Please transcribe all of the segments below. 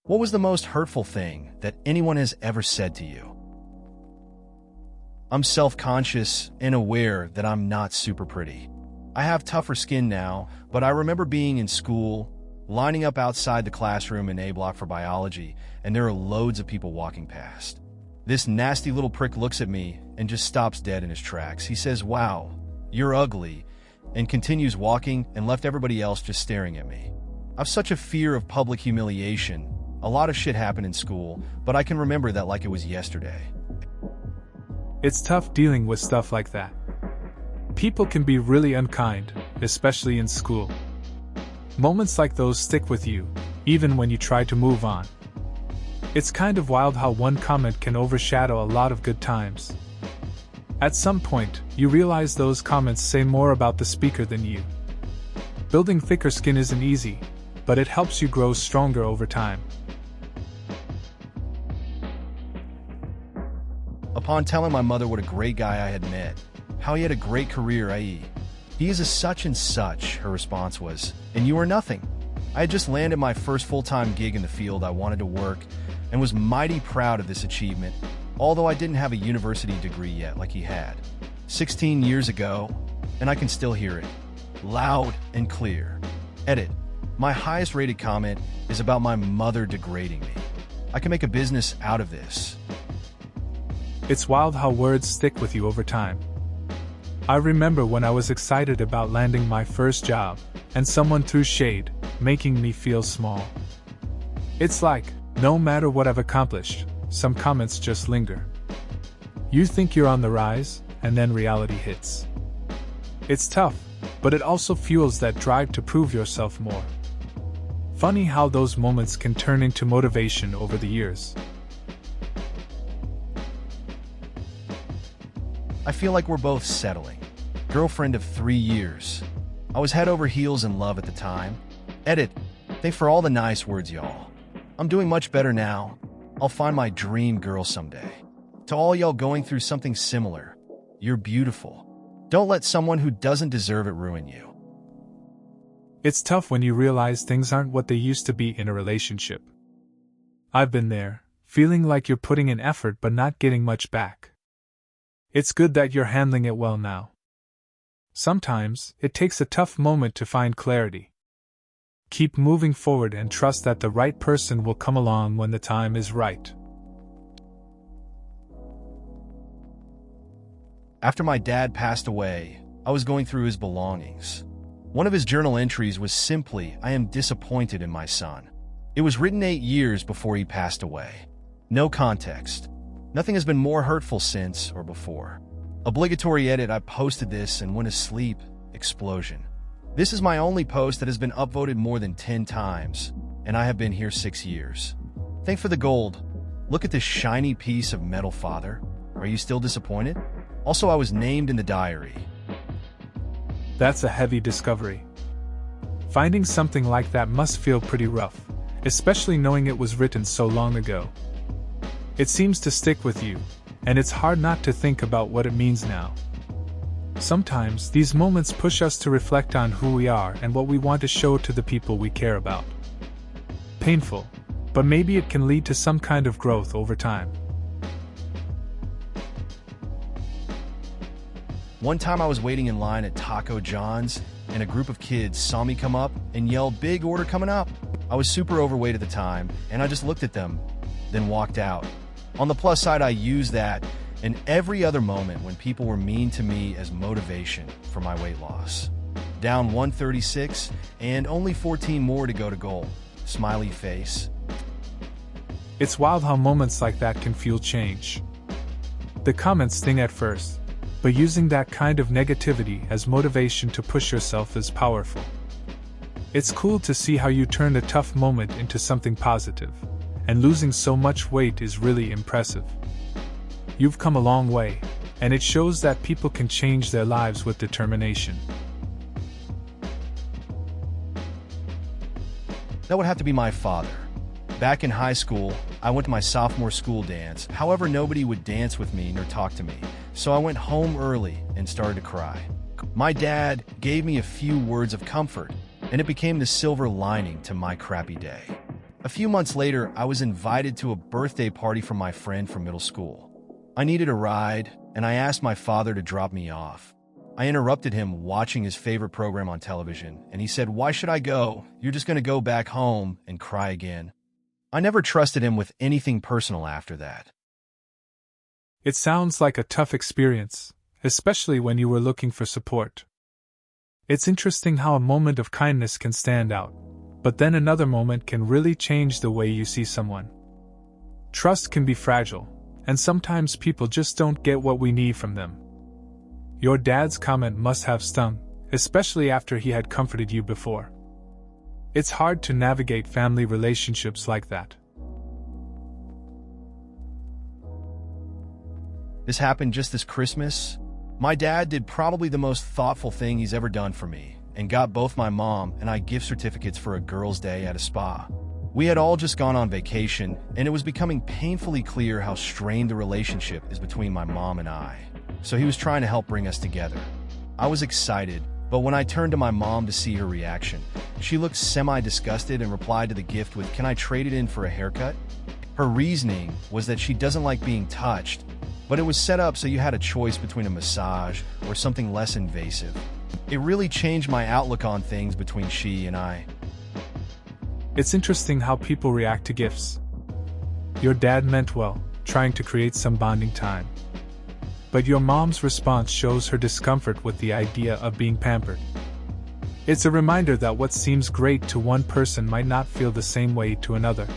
What was the most hurtful thing that anyone has ever said to you? I'm self-conscious and aware that I'm not super pretty. I have tougher skin now, but I remember being in school, lining up outside the classroom in A block for biology, and there are loads of people walking past. This nasty little prick looks at me and just stops dead in his tracks. He says, "Wow, you're ugly," and continues walking and left everybody else just staring at me. I've such a fear of public humiliation. A lot of shit happened in school, but I can remember that like it was yesterday. It's tough dealing with stuff like that. People can be really unkind, especially in school. Moments like those stick with you, even when you try to move on. It's kind of wild how one comment can overshadow a lot of good times. At some point, you realize those comments say more about the speaker than you. Building thicker skin isn't easy, but it helps you grow stronger over time. Upon telling my mother what a great guy I had met, how he had a great career, i.e., he is a such and such, her response was, "And you are nothing." I had just landed my first full-time gig in the field I wanted to work and was mighty proud of this achievement, although I didn't have a university degree yet like he had. 16 years ago, and I can still hear it, loud and clear. Edit. My highest rated comment is about my mother degrading me. I can make a business out of this. It's wild how words stick with you over time. I remember when I was excited about landing my first job, and someone threw shade, making me feel small. It's like, no matter what I've accomplished, some comments just linger. You think you're on the rise, and then reality hits. It's tough, but it also fuels that drive to prove yourself more. Funny how those moments can turn into motivation over the years. I feel like we're both settling. Girlfriend of 3 years. I was head over heels in love at the time. Edit. Thanks for all the nice words, y'all. I'm doing much better now. I'll find my dream girl someday. To all y'all going through something similar, you're beautiful. Don't let someone who doesn't deserve it ruin you. It's tough when you realize things aren't what they used to be in a relationship. I've been there, feeling like you're putting in effort but not getting much back. It's good that you're handling it well now. Sometimes, it takes a tough moment to find clarity. Keep moving forward and trust that the right person will come along when the time is right. After my dad passed away, I was going through his belongings. One of his journal entries was simply, "I am disappointed in my son." It was written 8 years before he passed away. No context. Nothing has been more hurtful since or before. Obligatory edit. I posted this and went to sleep. Explosion. This is my only post that has been upvoted more than 10 times, and I have been here 6 years. Thank for the gold. Look at this shiny piece of metal, father. Are you still disappointed? Also, I was named in the diary. That's a heavy discovery. Finding something like that must feel pretty rough, especially knowing it was written so long ago. It seems to stick with you, and it's hard not to think about what it means now. Sometimes, these moments push us to reflect on who we are and what we want to show to the people we care about. Painful, but maybe it can lead to some kind of growth over time. One time I was waiting in line at Taco John's, and a group of kids saw me come up and yelled, "Big order coming up." I was super overweight at the time, and I just looked at them, then walked out. On the plus side, I used that and every other moment when people were mean to me as motivation for my weight loss. Down 136 and only 14 more to go to goal. Smiley face. It's wild how moments like that can fuel change. The comments sting at first, but using that kind of negativity as motivation to push yourself is powerful. It's cool to see how you turned a tough moment into something positive, and losing so much weight is really impressive. You've come a long way, and it shows that people can change their lives with determination. That would have to be my father. Back in high school, I went to my sophomore school dance. However, nobody would dance with me nor talk to me, so I went home early and started to cry. My dad gave me a few words of comfort, and it became the silver lining to my crappy day. A few months later, I was invited to a birthday party from my friend from middle school. I needed a ride, and I asked my father to drop me off. I interrupted him watching his favorite program on television, and he said, "Why should I go? You're just going to go back home and cry again." I never trusted him with anything personal after that. It sounds like a tough experience, especially when you were looking for support. It's interesting how a moment of kindness can stand out, but then another moment can really change the way you see someone. Trust can be fragile, and sometimes people just don't get what we need from them. Your dad's comment must have stung, especially after he had comforted you before. It's hard to navigate family relationships like that. This happened just this Christmas. My dad did probably the most thoughtful thing he's ever done for me, and got both my mom and I gift certificates for a girls' day at a spa. We had all just gone on vacation, and it was becoming painfully clear how strained the relationship is between my mom and I. So he was trying to help bring us together. I was excited, but when I turned to my mom to see her reaction, she looked semi-disgusted and replied to the gift with, "Can I trade it in for a haircut?" Her reasoning was that she doesn't like being touched, but it was set up so you had a choice between a massage or something less invasive. It really changed my outlook on things between she and I. It's interesting how people react to gifts. Your dad meant well, trying to create some bonding time. But your mom's response shows her discomfort with the idea of being pampered. It's a reminder that what seems great to one person might not feel the same way to another.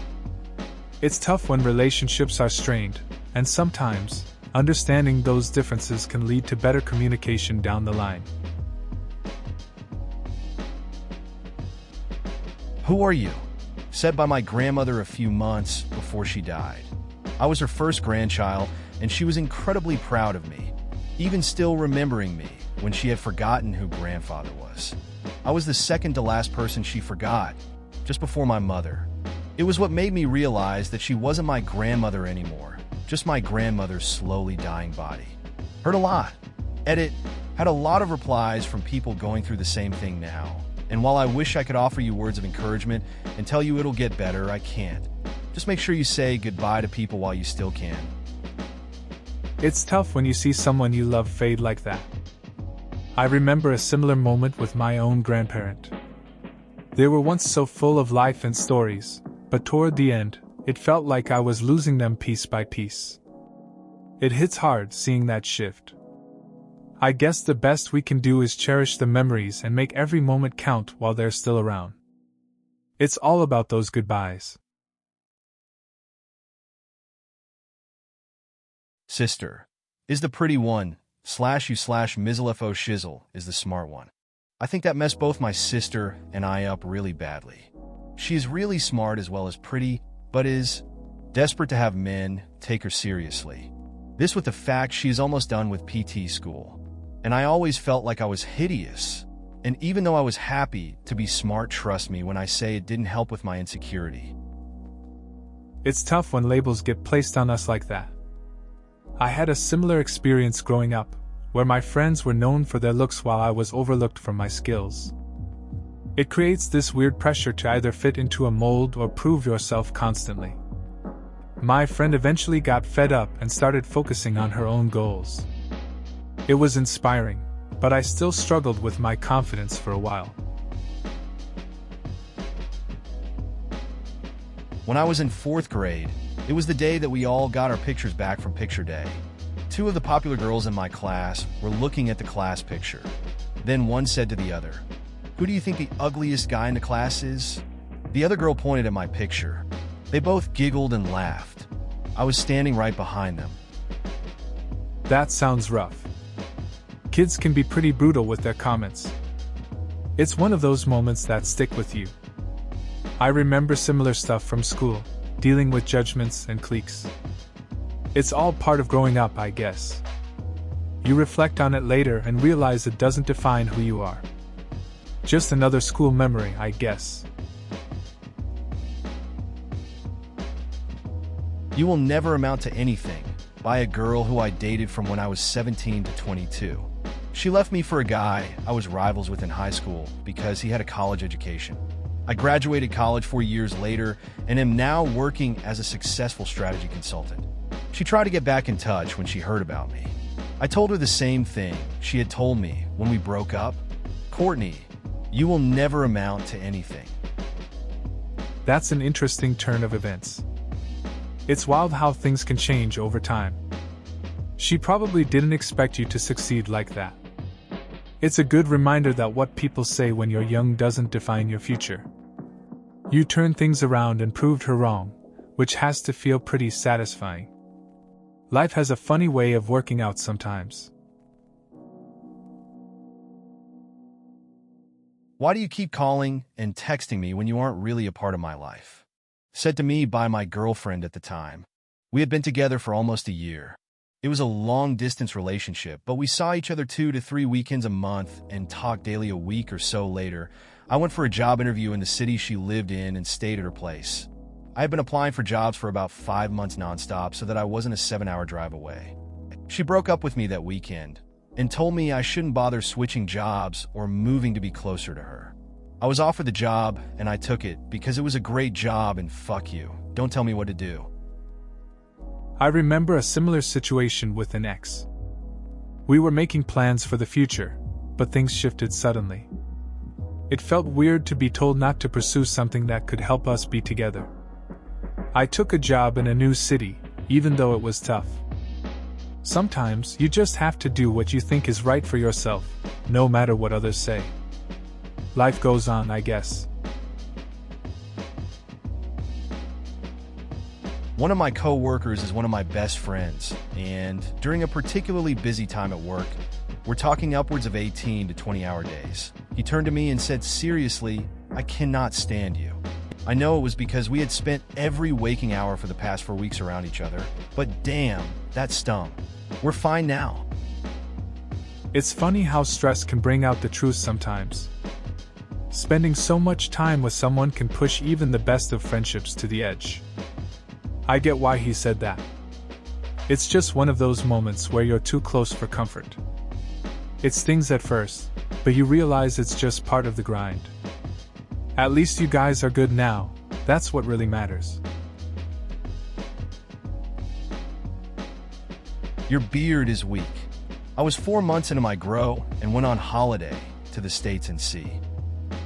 It's tough when relationships are strained, and sometimes, understanding those differences can lead to better communication down the line. "Who are you?" said by my grandmother a few months before she died. I was her first grandchild, and she was incredibly proud of me, even still remembering me when she had forgotten who grandfather was. I was the second to last person she forgot, just before my mother. It was what made me realize that she wasn't my grandmother anymore, just my grandmother's slowly dying body. Hurt a lot. Edit had a lot of replies from people going through the same thing now. And while I wish I could offer you words of encouragement and tell you it'll get better, I can't. Just make sure you say goodbye to people while you still can. It's tough when you see someone you love fade like that. I remember a similar moment with my own grandparent. They were once so full of life and stories, but toward the end, it felt like I was losing them piece by piece. It hits hard seeing that shift. I guess the best we can do is cherish the memories and make every moment count while they're still around. It's all about those goodbyes. Sister is the pretty one, /you/mizzlefo shizzle is the smart one. I think that messed both my sister and I up really badly. She is really smart as well as pretty, but is desperate to have men take her seriously. This with the fact she is almost done with PT school. And I always felt like I was hideous. And even though I was happy to be smart, trust me when I say it didn't help with my insecurity. It's tough when labels get placed on us like that. I had a similar experience growing up, where my friends were known for their looks while I was overlooked for my skills. It creates this weird pressure to either fit into a mold or prove yourself constantly. My friend eventually got fed up and started focusing on her own goals. It was inspiring, but I still struggled with my confidence for a while. When I was in 4th grade, it was the day that we all got our pictures back from picture day. 2 of the popular girls in my class were looking at the class picture. Then one said to the other, "Who do you think the ugliest guy in the class is?" The other girl pointed at my picture. They both giggled and laughed. I was standing right behind them. That sounds rough. Kids can be pretty brutal with their comments. It's one of those moments that stick with you. I remember similar stuff from school, dealing with judgments and cliques. It's all part of growing up, I guess. You reflect on it later and realize it doesn't define who you are. Just another school memory, I guess. "You will never amount to anything," by a girl who I dated from when I was 17 to 22. She left me for a guy I was rivals with in high school because he had a college education. I graduated college 4 years later and am now working as a successful strategy consultant. She tried to get back in touch when she heard about me. I told her the same thing she had told me when we broke up. Courtney, you will never amount to anything. That's an interesting turn of events. It's wild how things can change over time. She probably didn't expect you to succeed like that. It's a good reminder that what people say when you're young doesn't define your future. You turned things around and proved her wrong, which has to feel pretty satisfying. Life has a funny way of working out sometimes. Why do you keep calling and texting me when you aren't really a part of my life? Said to me by my girlfriend at the time. We had been together for almost a year. It was a long-distance relationship, but we saw each other 2 to 3 weekends a month and talked daily a week or so later. I went for a job interview in the city she lived in and stayed at her place. I had been applying for jobs for about 5 months nonstop so that I wasn't a 7-hour drive away. She broke up with me that weekend and told me I shouldn't bother switching jobs or moving to be closer to her. I was offered the job and I took it because it was a great job and fuck you. Don't tell me what to do. I remember a similar situation with an ex. We were making plans for the future, but things shifted suddenly. It felt weird to be told not to pursue something that could help us be together. I took a job in a new city, even though it was tough. Sometimes you just have to do what you think is right for yourself, no matter what others say. Life goes on, I guess. One of my co-workers is one of my best friends, and during a particularly busy time at work, we're talking upwards of 18 to 20-hour days. He turned to me and said, "Seriously, I cannot stand you." I know it was because we had spent every waking hour for the past 4 weeks around each other, but damn, that stung. We're fine now. It's funny how stress can bring out the truth sometimes. Spending so much time with someone can push even the best of friendships to the edge. I get why he said that. It's just one of those moments where you're too close for comfort. It stings at first, but you realize it's just part of the grind. At least you guys are good now. That's what really matters. Your beard is weak. I was 4 months into my grow and went on holiday to the States and sea.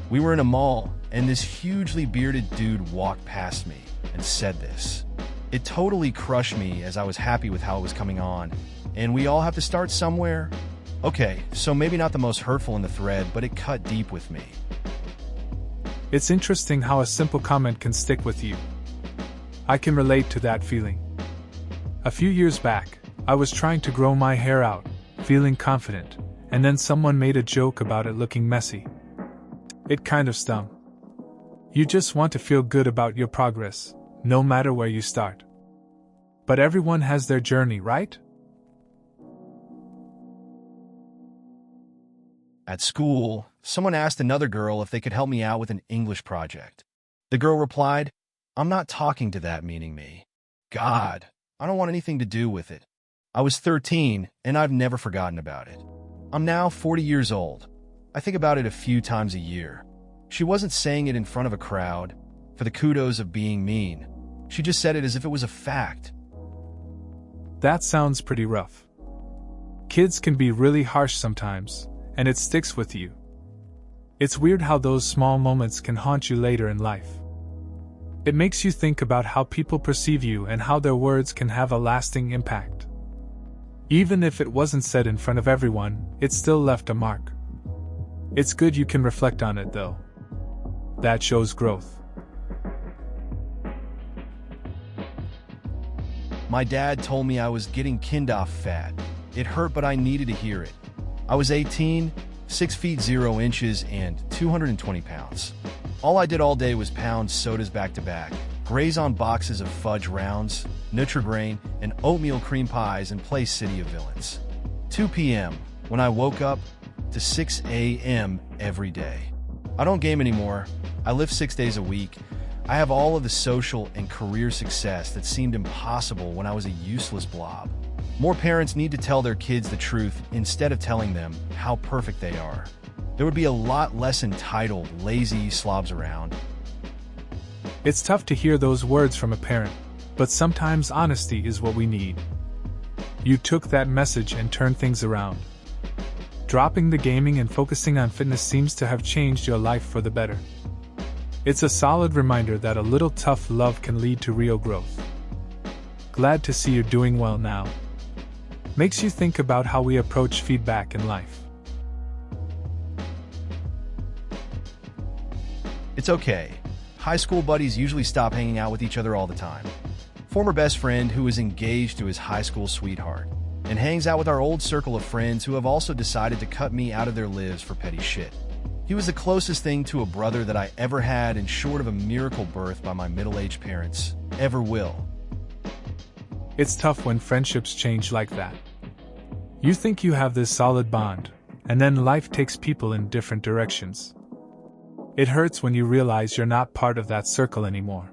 We were in a mall, and this hugely bearded dude walked past me and said this. It totally crushed me as I was happy with how it was coming on, and we all have to start somewhere. Okay, so maybe not the most hurtful in the thread, but it cut deep with me. It's interesting how a simple comment can stick with you. I can relate to that feeling. A few years back, I was trying to grow my hair out, feeling confident, and then someone made a joke about it looking messy. It kind of stung. You just want to feel good about your progress, no matter where you start. But everyone has their journey, right? At school, someone asked another girl if they could help me out with an English project. The girl replied, "I'm not talking to that," meaning me. God, I don't want anything to do with it. I was 13, and I've never forgotten about it. I'm now 40 years old. I think about it a few times a year. She wasn't saying it in front of a crowd, for the kudos of being mean. She just said it as if it was a fact. That sounds pretty rough. Kids can be really harsh sometimes, and it sticks with you. It's weird how those small moments can haunt you later in life. It makes you think about how people perceive you and how their words can have a lasting impact. Even if it wasn't said in front of everyone, it still left a mark. It's good you can reflect on it, though. That shows growth. My dad told me I was getting Kindoff fat. It hurt, but I needed to hear it. I was 18, 6 feet 0 inches, and 220 pounds. All I did all day was pound sodas back to back, graze on boxes of fudge rounds, Nutri-Grain, and oatmeal cream pies, and play City of Villains. 2 p.m. when I woke up to 6 a.m. every day. I don't game anymore. I lift 6 days a week. I have all of the social and career success that seemed impossible when I was a useless blob. More parents need to tell their kids the truth instead of telling them how perfect they are. There would be a lot less entitled, lazy slobs around, It's tough to hear those words from a parent, but sometimes honesty is what we need. You took that message and turned things around. Dropping the gaming and focusing on fitness seems to have changed your life for the better. It's a solid reminder that a little tough love can lead to real growth. Glad to see you're doing well now. Makes you think about how we approach feedback in life. It's okay. High school buddies usually stop hanging out with each other all the time. Former best friend who is engaged to his high school sweetheart and hangs out with our old circle of friends who have also decided to cut me out of their lives for petty shit. He was the closest thing to a brother that I ever had, and short of a miracle birth by my middle-aged parents, ever will. It's tough when friendships change like that. You think you have this solid bond, and then life takes people in different directions. It hurts when you realize you're not part of that circle anymore.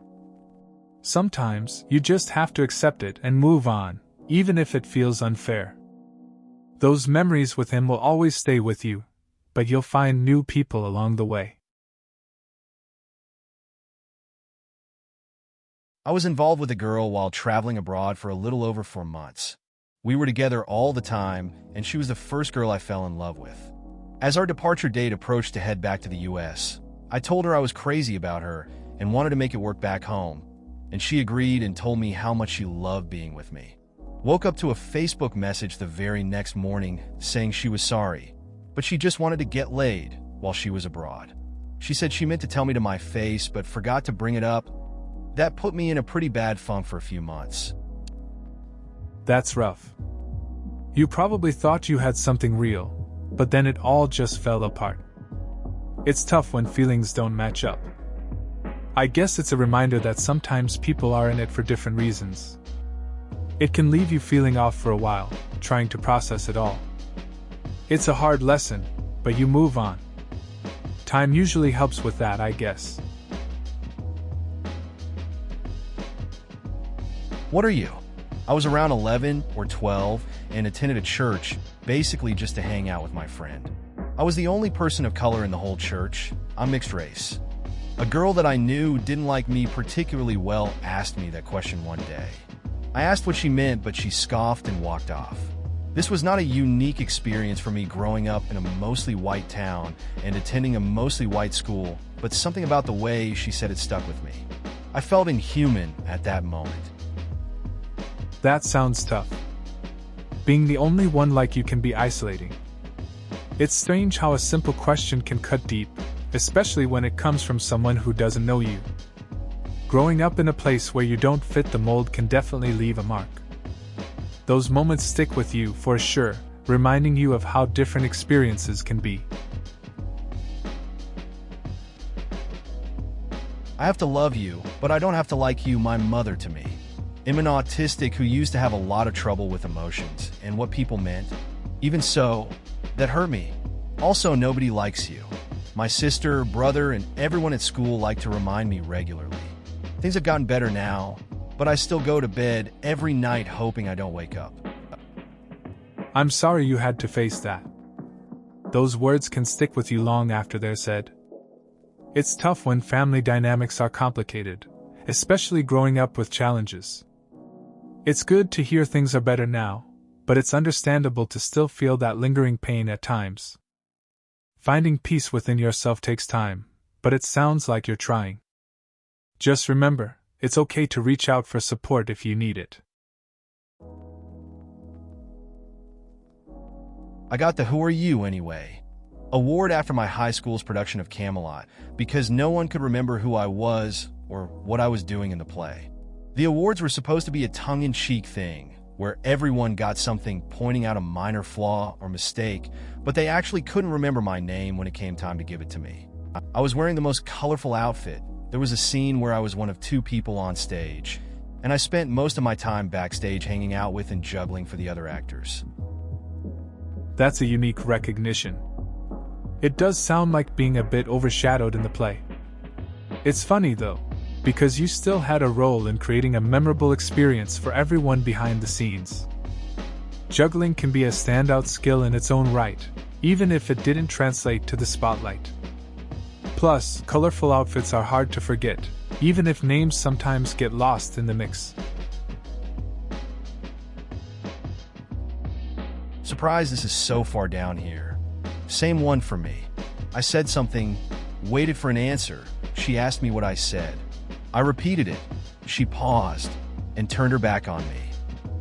Sometimes, you just have to accept it and move on, even if it feels unfair. Those memories with him will always stay with you, but you'll find new people along the way. I was involved with a girl while traveling abroad for a little over 4 months. We were together all the time, and she was the first girl I fell in love with. As our departure date approached to head back to the US, I told her I was crazy about her and wanted to make it work back home, and she agreed and told me how much she loved being with me. Woke up to a Facebook message the very next morning saying she was sorry, but she just wanted to get laid while she was abroad. She said she meant to tell me to my face but forgot to bring it up. That put me in a pretty bad funk for a few months. That's rough. You probably thought you had something real, but then it all just fell apart. It's tough when feelings don't match up. I guess it's a reminder that sometimes people are in it for different reasons. It can leave you feeling off for a while, trying to process it all. It's a hard lesson, but you move on. Time usually helps with that, I guess. What are you? I was around 11 or 12 and attended a church, basically just to hang out with my friend. I was the only person of color in the whole church. I'm mixed race. A girl that I knew didn't like me particularly well asked me that question one day. I asked what she meant, but she scoffed and walked off. This was not a unique experience for me growing up in a mostly white town and attending a mostly white school, but something about the way she said it stuck with me. I felt inhuman at that moment. That sounds tough. Being the only one like you can be isolating. It's strange how a simple question can cut deep, especially when it comes from someone who doesn't know you. Growing up in a place where you don't fit the mold can definitely leave a mark. Those moments stick with you for sure, reminding you of how different experiences can be. I have to love you, but I don't have to like you, my mother to me. I'm an autistic who used to have a lot of trouble with emotions and what people meant. Even so, that hurt me. Also, nobody likes you. My sister, brother, and everyone at school like to remind me regularly. Things have gotten better now, but I still go to bed every night hoping I don't wake up. I'm sorry you had to face that. Those words can stick with you long after they're said. It's tough when family dynamics are complicated, especially growing up with challenges. It's good to hear things are better now, but it's understandable to still feel that lingering pain at times. Finding peace within yourself takes time, but it sounds like you're trying. Just remember, it's okay to reach out for support if you need it. I got the Who Are You Anyway? Award after my high school's production of Camelot because no one could remember who I was or what I was doing in the play. The awards were supposed to be a tongue-in-cheek thing, where everyone got something pointing out a minor flaw or mistake, but they actually couldn't remember my name when it came time to give it to me. I was wearing the most colorful outfit. There was a scene where I was one of 2 people on stage, and I spent most of my time backstage hanging out with and juggling for the other actors. That's a unique recognition. It does sound like being a bit overshadowed in the play. It's funny though, because you still had a role in creating a memorable experience for everyone behind the scenes. Juggling can be a standout skill in its own right, even if it didn't translate to the spotlight. Plus, colorful outfits are hard to forget, even if names sometimes get lost in the mix. Surprised this is so far down here. Same one for me. I said something, waited for an answer. She asked me what I said. I repeated it. She paused and turned her back on me.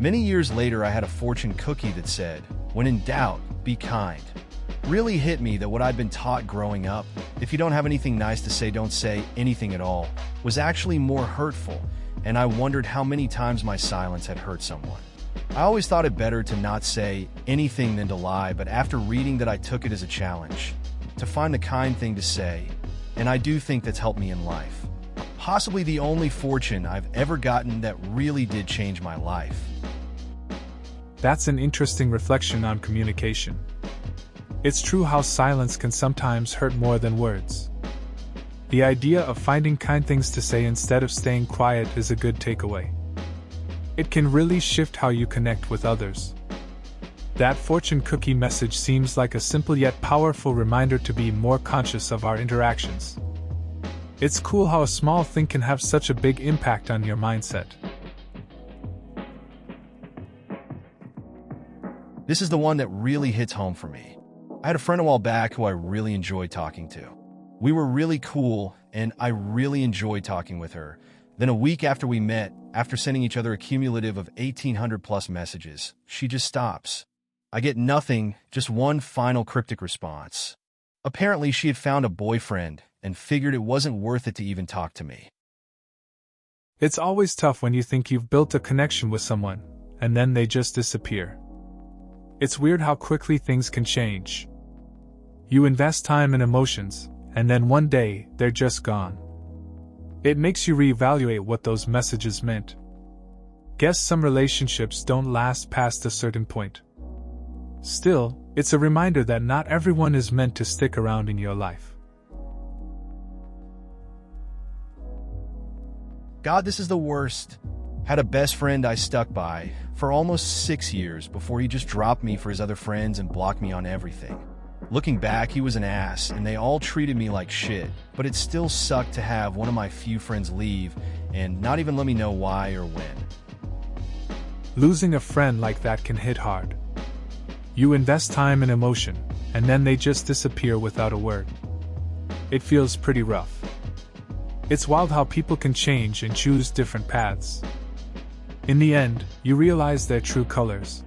Many years later, I had a fortune cookie that said, "When in doubt, be kind." Really hit me that what I'd been taught growing up, if you don't have anything nice to say, don't say anything at all, was actually more hurtful, and I wondered how many times my silence had hurt someone. I always thought it better to not say anything than to lie, but after reading that, I took it as a challenge to find the kind thing to say, and I do think that's helped me in life. Possibly the only fortune I've ever gotten that really did change my life. That's an interesting reflection on communication. It's true how silence can sometimes hurt more than words. The idea of finding kind things to say instead of staying quiet is a good takeaway. It can really shift how you connect with others. That fortune cookie message seems like a simple yet powerful reminder to be more conscious of our interactions. It's cool how a small thing can have such a big impact on your mindset. This is the one that really hits home for me. I had a friend a while back who I really enjoyed talking to. We were really cool, and I really enjoyed talking with her. Then a week after we met, after sending each other a cumulative of 1,800 plus messages, she just stops. I get nothing, just one final cryptic response. Apparently, she had found a boyfriend and figured it wasn't worth it to even talk to me. It's always tough when you think you've built a connection with someone, and then they just disappear. It's weird how quickly things can change. You invest time and emotions, and then one day, they're just gone. It makes you reevaluate what those messages meant. Guess some relationships don't last past a certain point. Still, it's a reminder that not everyone is meant to stick around in your life. God, this is the worst. Had a best friend I stuck by for almost 6 years before he just dropped me for his other friends and blocked me on everything. Looking back, he was an ass, and they all treated me like shit, but it still sucked to have one of my few friends leave and not even let me know why or when. Losing a friend like that can hit hard. You invest time and emotion, and then they just disappear without a word. It feels pretty rough. It's wild how people can change and choose different paths. In the end, you realize their true colors.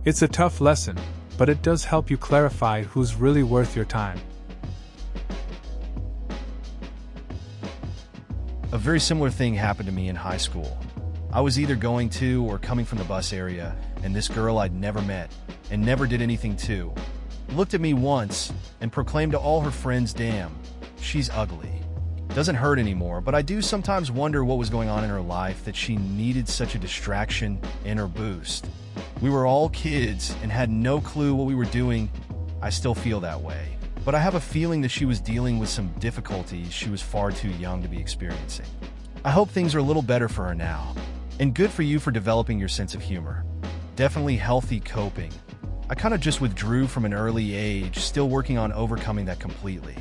It's a tough lesson, but it does help you clarify who's really worth your time. A very similar thing happened to me in high school. I was either going to or coming from the bus area, and this girl I'd never met and never did anything to looked at me once and proclaimed to all her friends, "Damn, she's ugly." Doesn't hurt anymore, but I do sometimes wonder what was going on in her life that she needed such a distraction and her boost. We were all kids and had no clue what we were doing. I still feel that way, but I have a feeling that she was dealing with some difficulties she was far too young to be experiencing. I hope things are a little better for her now, and good for you for developing your sense of humor. Definitely healthy coping. I kind of just withdrew from an early age, still working on overcoming that completely.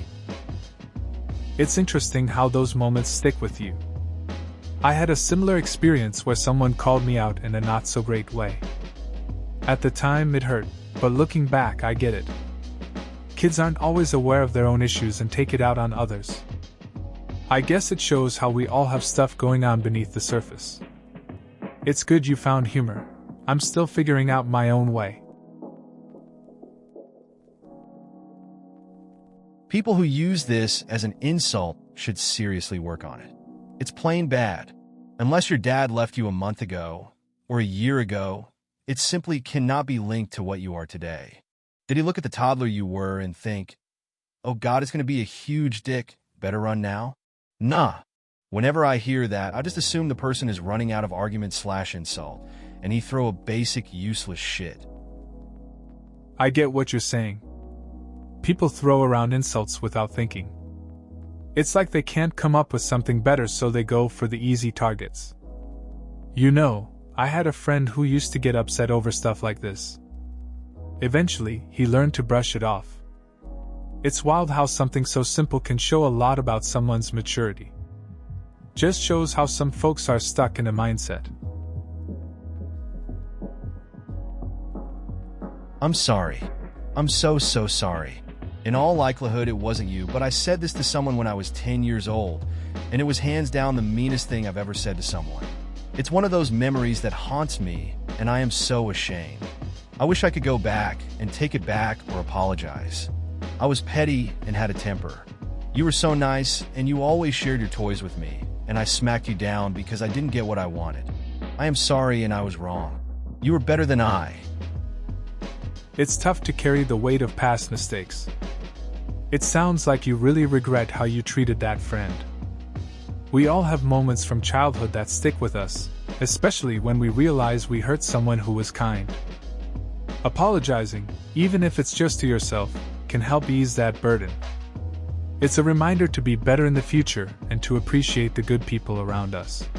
It's interesting how those moments stick with you. I had a similar experience where someone called me out in a not-so-great way. At the time, it hurt, but looking back, I get it. Kids aren't always aware of their own issues and take it out on others. I guess it shows how we all have stuff going on beneath the surface. It's good you found humor. I'm still figuring out my own way. People who use this as an insult should seriously work on it. It's plain bad. Unless your dad left you a month ago or a year ago, it simply cannot be linked to what you are today. Did he look at the toddler you were and think, "Oh God, it's going to be a huge dick, better run now"? Nah. Whenever I hear that, I just assume the person is running out of argument/insult, and he throw a basic useless shit. I get what you're saying. People throw around insults without thinking. It's like they can't come up with something better, so they go for the easy targets. You know, I had a friend who used to get upset over stuff like this. Eventually, he learned to brush it off. It's wild how something so simple can show a lot about someone's maturity. Just shows how some folks are stuck in a mindset. I'm sorry. I'm so sorry. In all likelihood, it wasn't you, but I said this to someone when I was 10 years old, and it was hands down the meanest thing I've ever said to someone. It's one of those memories that haunts me, and I am so ashamed. I wish I could go back and take it back or apologize. I was petty and had a temper. You were so nice, and you always shared your toys with me, and I smacked you down because I didn't get what I wanted. I am sorry, and I was wrong. You were better than I. It's tough to carry the weight of past mistakes. It sounds like you really regret how you treated that friend. We all have moments from childhood that stick with us, especially when we realize we hurt someone who was kind. Apologizing, even if it's just to yourself, can help ease that burden. It's a reminder to be better in the future and to appreciate the good people around us.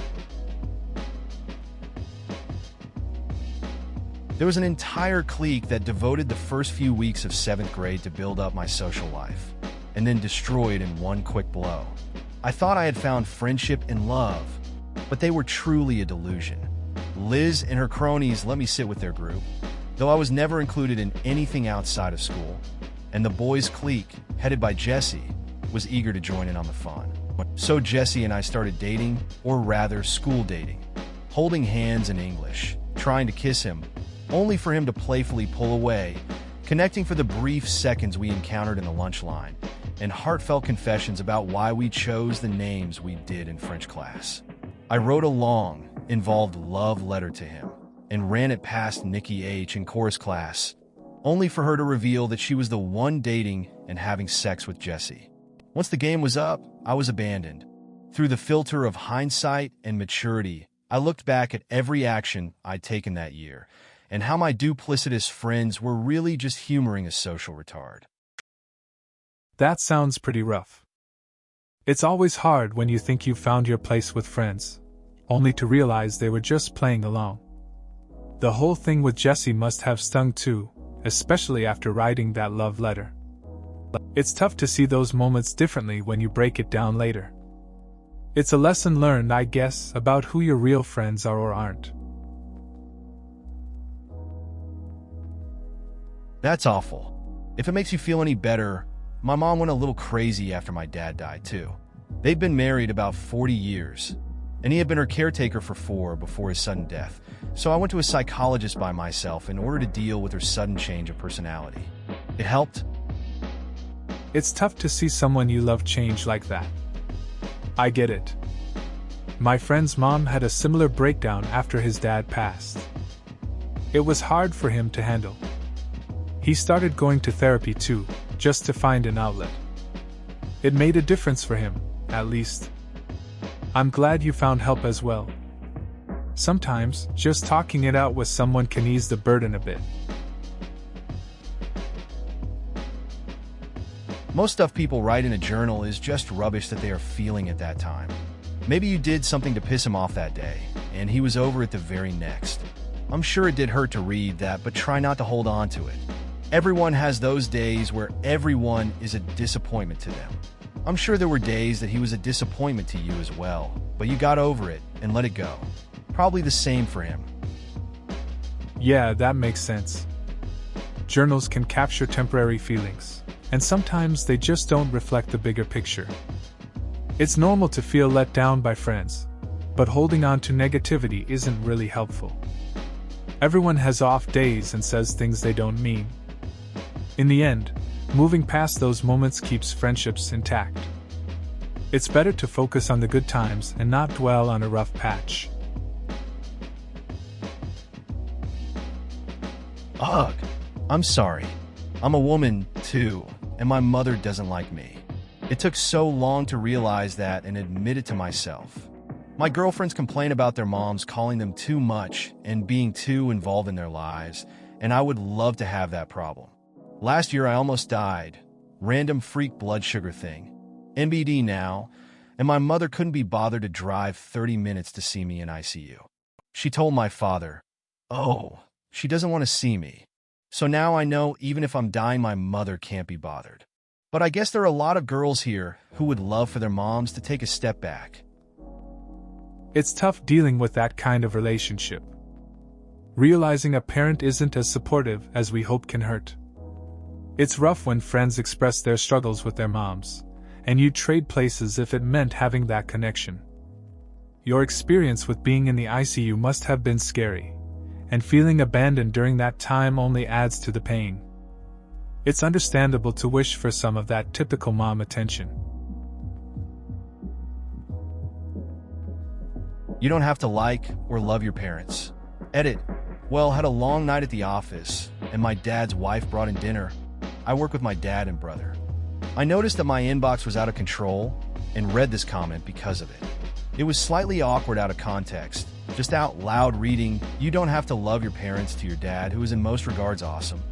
There was an entire clique that devoted the first few weeks of 7th grade to build up my social life, and then destroyed in one quick blow. I thought I had found friendship and love, but they were truly a delusion. Liz and her cronies let me sit with their group, though I was never included in anything outside of school, and the boys' clique, headed by Jesse, was eager to join in on the fun. So Jesse and I started dating, or rather school dating, holding hands in English, trying to kiss him, only for him to playfully pull away, connecting for the brief seconds we encountered in the lunch line, and heartfelt confessions about why we chose the names we did in French class. I wrote a long, involved love letter to him, and ran it past Nikki H. in chorus class, only for her to reveal that she was the one dating and having sex with Jesse. Once the game was up, I was abandoned. Through the filter of hindsight and maturity, I looked back at every action I'd taken that year, and how my duplicitous friends were really just humoring a social retard. That sounds pretty rough. It's always hard when you think you've found your place with friends, only to realize they were just playing along. The whole thing with Jesse must have stung too, especially after writing that love letter. It's tough to see those moments differently when you break it down later. It's a lesson learned, I guess, about who your real friends are or aren't. That's awful. If it makes you feel any better, my mom went a little crazy after my dad died, too. They'd been married about 40 years, and he had been her caretaker for 4 before his sudden death, so I went to a psychologist by myself in order to deal with her sudden change of personality. It helped. It's tough to see someone you love change like that. I get it. My friend's mom had a similar breakdown after his dad passed. It was hard for him to handle. He started going to therapy too, just to find an outlet. It made a difference for him, at least. I'm glad you found help as well. Sometimes, just talking it out with someone can ease the burden a bit. Most stuff people write in a journal is just rubbish that they are feeling at that time. Maybe you did something to piss him off that day, and he was over it the very next. I'm sure it did hurt to read that, but try not to hold on to it. Everyone has those days where everyone is a disappointment to them. I'm sure there were days that he was a disappointment to you as well, but you got over it and let it go. Probably the same for him. Yeah, that makes sense. Journals can capture temporary feelings, and sometimes they just don't reflect the bigger picture. It's normal to feel let down by friends, but holding on to negativity isn't really helpful. Everyone has off days and says things they don't mean. In the end, moving past those moments keeps friendships intact. It's better to focus on the good times and not dwell on a rough patch. Ugh, I'm sorry. I'm a woman, too, and my mother doesn't like me. It took so long to realize that and admit it to myself. My girlfriends complain about their moms calling them too much and being too involved in their lives, and I would love to have that problem. Last year I almost died. Random freak blood sugar thing. NBD now, and my mother couldn't be bothered to drive 30 minutes to see me in ICU. She told my father, "Oh, she doesn't want to see me." So now I know even if I'm dying, my mother can't be bothered. But I guess there are a lot of girls here who would love for their moms to take a step back. It's tough dealing with that kind of relationship. Realizing a parent isn't as supportive as we hope can hurt. It's rough when friends express their struggles with their moms, and you trade places if it meant having that connection. Your experience with being in the ICU must have been scary, and feeling abandoned during that time only adds to the pain. It's understandable to wish for some of that typical mom attention. You don't have to like or love your parents. Edit. Well, had a long night at the office, and my dad's wife brought in dinner. I work with my dad and brother. I noticed that my inbox was out of control and read this comment because of it. It was slightly awkward out of context, just out loud reading, "You don't have to love your parents" to your dad, who is in most regards awesome.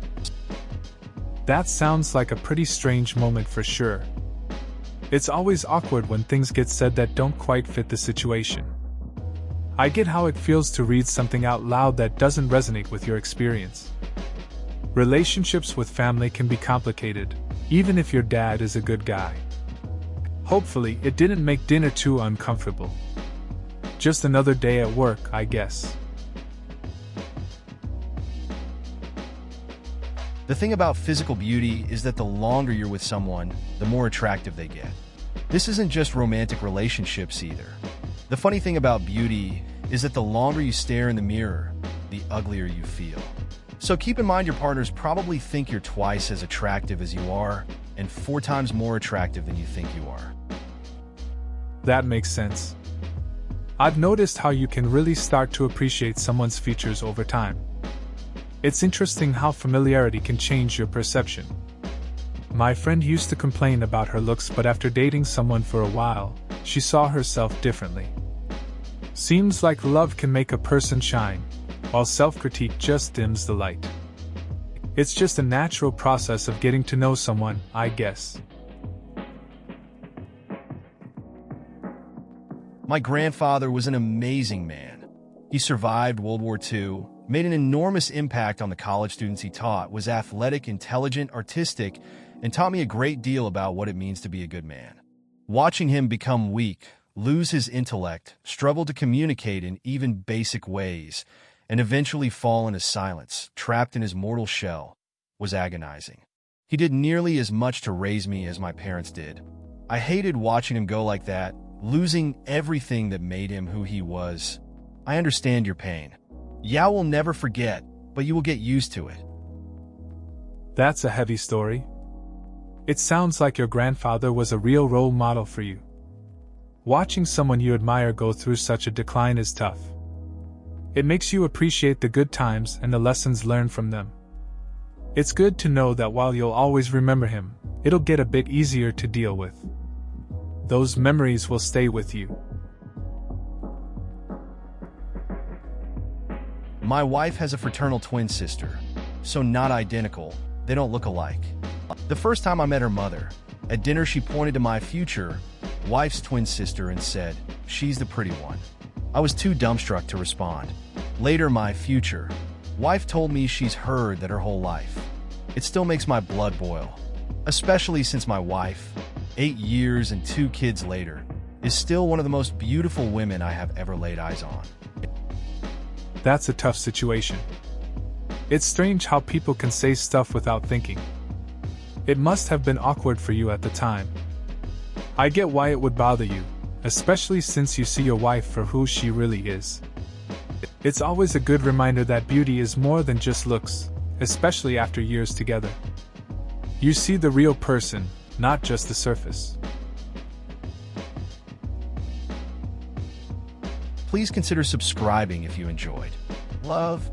That sounds like a pretty strange moment for sure. It's always awkward when things get said that don't quite fit the situation. I get how it feels to read something out loud that doesn't resonate with your experience. Relationships with family can be complicated, even if your dad is a good guy. Hopefully, it didn't make dinner too uncomfortable. Just another day at work, I guess. The thing about physical beauty is that the longer you're with someone, the more attractive they get. This isn't just romantic relationships either. The funny thing about beauty is that the longer you stare in the mirror, the uglier you feel. So keep in mind your partners probably think you're twice as attractive as you are, and 4 times more attractive than you think you are. That makes sense. I've noticed how you can really start to appreciate someone's features over time. It's interesting how familiarity can change your perception. My friend used to complain about her looks, but after dating someone for a while, she saw herself differently. Seems like love can make a person shine, while self-critique just dims the light. It's just a natural process of getting to know someone, I guess. My grandfather was an amazing man. He survived World War II, made an enormous impact on the college students he taught, was athletic, intelligent, artistic, and taught me a great deal about what it means to be a good man. Watching him become weak, lose his intellect, struggle to communicate in even basic ways, and eventually fall into silence, trapped in his mortal shell, was agonizing. He did nearly as much to raise me as my parents did. I hated watching him go like that, losing everything that made him who he was. I understand your pain. Yeah, we'll never forget, but you will get used to it. That's a heavy story. It sounds like your grandfather was a real role model for you. Watching someone you admire go through such a decline is tough. It makes you appreciate the good times and the lessons learned from them. It's good to know that while you'll always remember him, it'll get a bit easier to deal with. Those memories will stay with you. My wife has a fraternal twin sister, so not identical, they don't look alike. The first time I met her mother, at dinner she pointed to my future wife's twin sister and said, "She's the pretty one." I was too dumbstruck to respond. Later, my future wife told me she's heard that her whole life. It still makes my blood boil, especially since my wife, 8 years and 2 kids later, is still one of the most beautiful women I have ever laid eyes on. That's a tough situation. It's strange how people can say stuff without thinking. It must have been awkward for you at the time. I get why it would bother you, especially since you see your wife for who she really is. It's always a good reminder that beauty is more than just looks, especially after years together. You see the real person, not just the surface. Please consider subscribing if you enjoyed. Love.